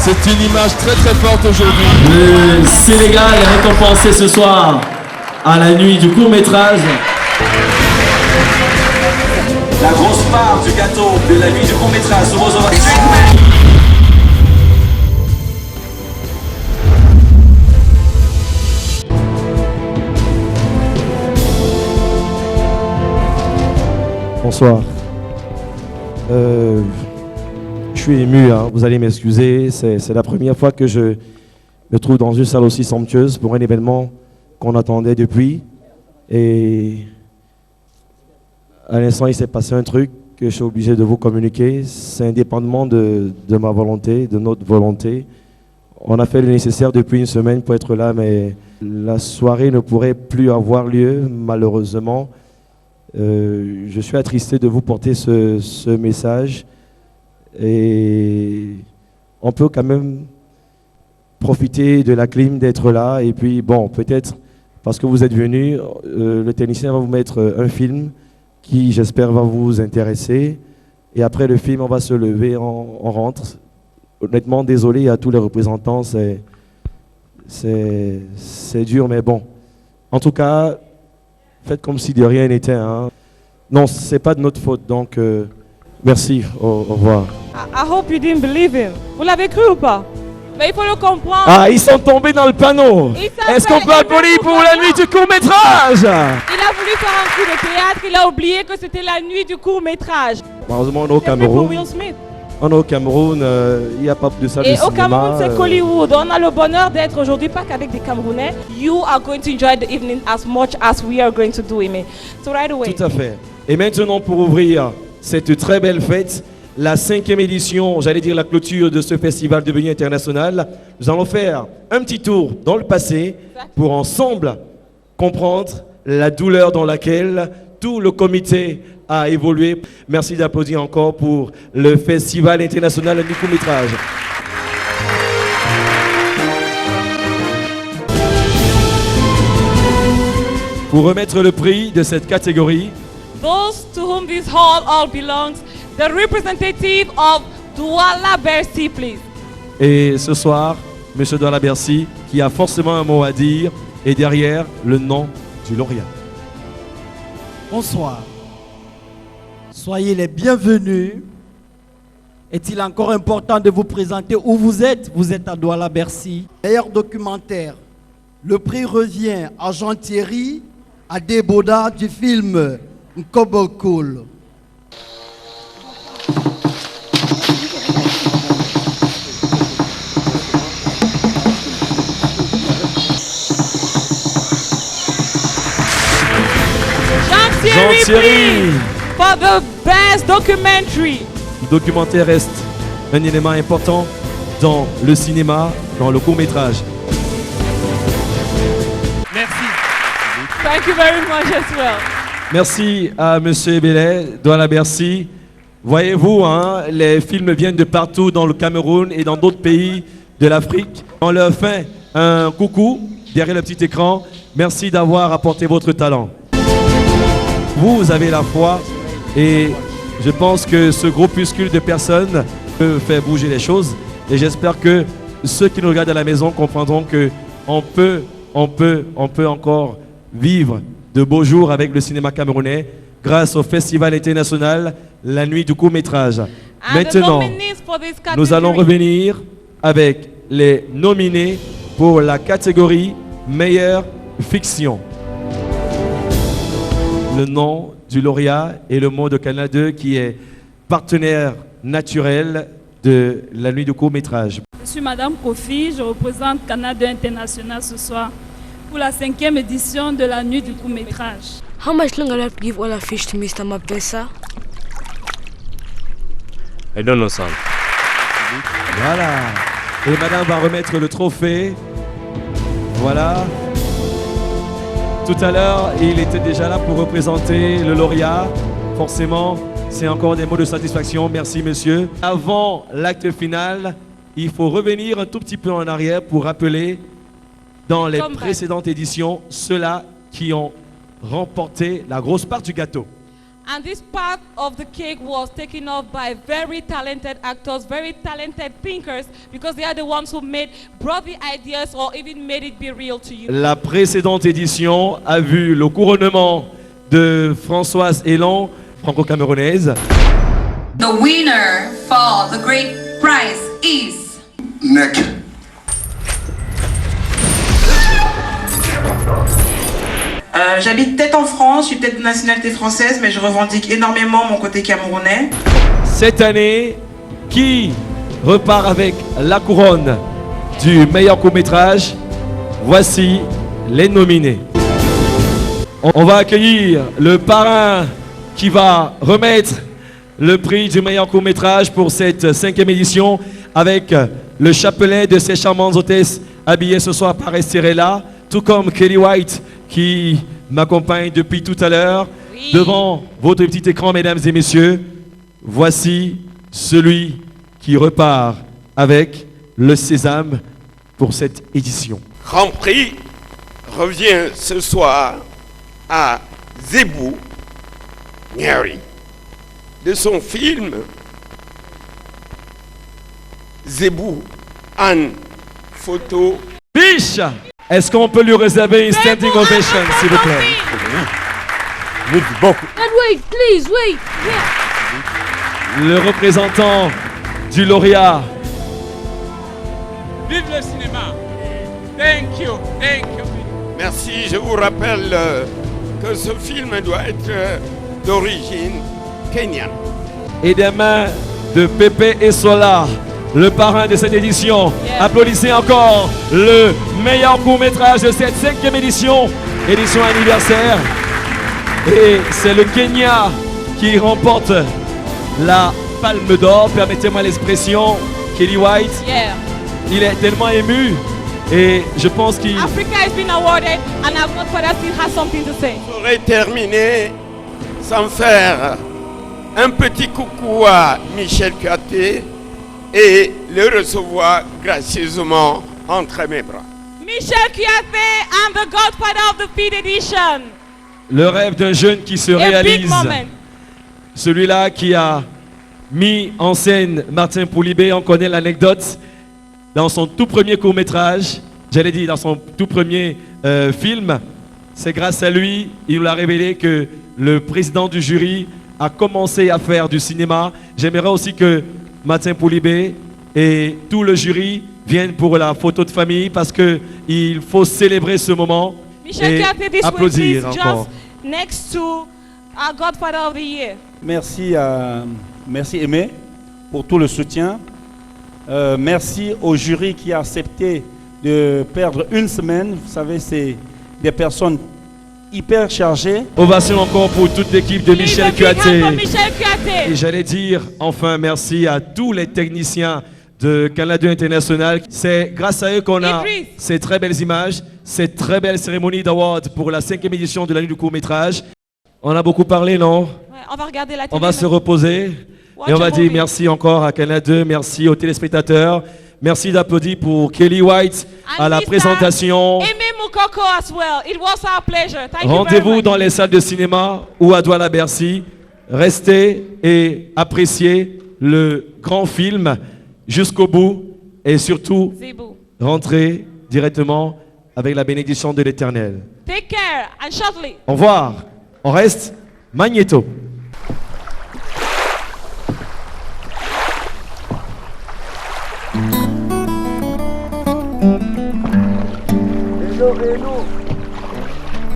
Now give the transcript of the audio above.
C'est une image très très forte aujourd'hui. Le Sénégal est récompensé ce soir à la nuit du court-métrage. La grosse part du gâteau de la nuit du court-métrage sur vos oreilles. Bonsoir. Je suis ému, hein, vous allez m'excuser. C'est la première fois que je me trouve dans une salle aussi somptueuse pour un événement qu'on attendait depuis. Et à l'instant, il s'est passé un truc que je suis obligé de vous communiquer. C'est indépendamment de ma volonté, de notre volonté. On a fait le nécessaire depuis une semaine pour être là, mais la soirée ne pourrait plus avoir lieu, malheureusement. Je suis attristé de vous porter ce message et on peut quand même profiter de la clim d'être là et puis bon, peut-être parce que vous êtes venus, le technicien va vous mettre un film qui j'espère va vous intéresser et après le film on va se lever, on rentre. Honnêtement désolé à tous les représentants, c'est dur mais bon, en tout cas faites comme si de rien n'était. Hein. Non, c'est pas de notre faute. Donc, merci. Au revoir. I hope you didn't believe him. Vous l'avez cru ou pas? Mais il faut le comprendre. Ah, ils sont tombés dans le panneau. Est-ce qu'on peut applaudir pour la nuit du court-métrage? Il a voulu faire un coup de théâtre. Il a oublié que c'était la nuit du court-métrage. Malheureusement, on est au Cameroun. On est au Cameroun, il n'y a pas de salle de cinéma. Et au Cameroun, c'est Hollywood. On a le bonheur d'être aujourd'hui pas qu'avec des Camerounais. You are going to enjoy the evening as much as we are going to do it. So right away. Tout à fait. Et maintenant, pour ouvrir cette très belle fête, la 5e édition, j'allais dire la clôture de ce festival devenu international, nous allons faire un petit tour dans le passé pour ensemble comprendre la douleur dans laquelle tout le comité a évolué. Merci d'applaudir encore pour le Festival international du court-métrage. Pour remettre le prix de cette catégorie, those to whom this hall all belongs, the representative of Douala Bercy, please. Et ce soir, M. Douala Bercy, qui a forcément un mot à dire, est derrière le nom du lauréat. Bonsoir. Soyez les bienvenus. Est-il encore important de vous présenter où vous êtes? Vous êtes à Douala Bercy. Meilleur documentaire. Le prix revient à Jean Thierry, à Deboda du film Nkobo Cool. Jean Thierry for the best documentary. Le documentaire reste un élément important dans le cinéma, dans le court-métrage. Merci. Thank you very much as well. Merci à M. Bellet, Douala Bercy. Voyez-vous, hein, les films viennent de partout dans le Cameroun et dans d'autres pays de l'Afrique. On leur fait un coucou derrière le petit écran. Merci d'avoir apporté votre talent. Vous avez la foi et je pense que ce groupuscule de personnes peut faire bouger les choses. Et j'espère que ceux qui nous regardent à la maison comprendront qu'on peut encore vivre de beaux jours avec le cinéma camerounais grâce au Festival international La Nuit du court-métrage. Maintenant, nous allons revenir avec les nominés pour la catégorie Meilleure Fiction. Le nom du lauréat et le mot de Canal 2 qui est partenaire naturel de La Nuit du court-métrage. Je suis Madame Kofi, je représente Canal 2 International ce soir pour la 5e édition de La Nuit du court-métrage. How much longer do I have to give all our fish to Mr. Mapesa? I don't know, son. Voilà. Et madame va remettre le trophée. Voilà. Tout à l'heure, il était déjà là pour représenter le lauréat. Forcément, c'est encore des mots de satisfaction. Merci, monsieur. Avant l'acte final, il faut revenir un tout petit peu en arrière pour rappeler dans les précédentes éditions ceux-là qui ont remporté la grosse part du gâteau. And this part of the cake was taken off by very talented actors, very talented thinkers, because they are the ones who brought the ideas or even made it be real to you. La précédente édition a vu le couronnement de Françoise Elan, franco-camerounaise. The winner for the great prize is Nick. J'habite peut-être en France, je suis peut-être de nationalité française, mais je revendique énormément mon côté camerounais. Cette année, qui repart avec la couronne du meilleur court-métrage? Voici les nominés. On va accueillir le parrain qui va remettre le prix du meilleur court-métrage pour cette 5e édition avec le chapelet de ces charmantes hôtesses habillées ce soir par Esterella, tout comme Kelly White qui m'accompagne depuis tout à l'heure. Oui. Devant votre petit écran, mesdames et messieurs, voici celui qui repart avec le Sésame pour cette édition. Grand Prix revient ce soir à Zebou Nyari de son film Zebou en photo. Biche, est-ce qu'on peut lui réserver une standing ovation, s'il vous plaît? And wait, please, wait. Yeah. Le représentant du lauréat. Vive le cinéma. Thank you, thank you. Merci, je vous rappelle que ce film doit être d'origine kenyane. Et des mains de Pepe Esola, le parrain de cette édition. Yeah. Applaudissez encore le meilleur court-métrage de cette 5e édition, édition anniversaire. Et c'est le Kenya qui remporte la Palme d'Or, permettez-moi l'expression, Kelly White. Yeah. Il est tellement ému et je pense qu'il... Africa has been awarded and our Godfather still has something to say. J'aurais terminé sans faire un petit coucou à Michel Kuaté et le recevoir gracieusement entre mes bras. Michel Kuaté and the Godfather of the 5th edition. Le rêve d'un jeune qui se réalise. Celui-là qui a mis en scène Martin Poulibé, on connaît l'anecdote, dans son tout premier court-métrage, j'allais dire dans son tout premier film. C'est grâce à lui, il nous a révélé que le président du jury a commencé à faire du cinéma. J'aimerais aussi que Martin Poulibé et tout le jury viennent pour la photo de famille parce qu'il faut célébrer ce moment. Michel Kuaté, this applaudir way, please, encore. just next to our Godfather of the Year. Merci Aimé pour tout le soutien. Merci au jury qui a accepté de perdre une semaine. Vous savez, c'est des personnes hyper chargées. Ovation encore pour toute l'équipe de Michel Kuaté. Michel Kuaté. Et j'allais dire enfin merci à tous les techniciens de Canada International. C'est grâce à eux qu'on a ces très belles images, cette très belle cérémonie d'award pour la 5e édition de la nuit du court-métrage. On a beaucoup parlé, non? Ouais, on va regarder la télé. On va se reposer et on va dire merci encore à Canada, merci aux téléspectateurs. Merci d'applaudir pour Kelly White à la présentation. As well. It was our pleasure. Thank Rendez-vous dans les salles de cinéma ou à Douala Bercy. Restez et appréciez le grand film jusqu'au bout et surtout rentrez directement avec la bénédiction de l'Éternel. Take care and shortly. Au revoir. On reste Magnéto. Hello, hello.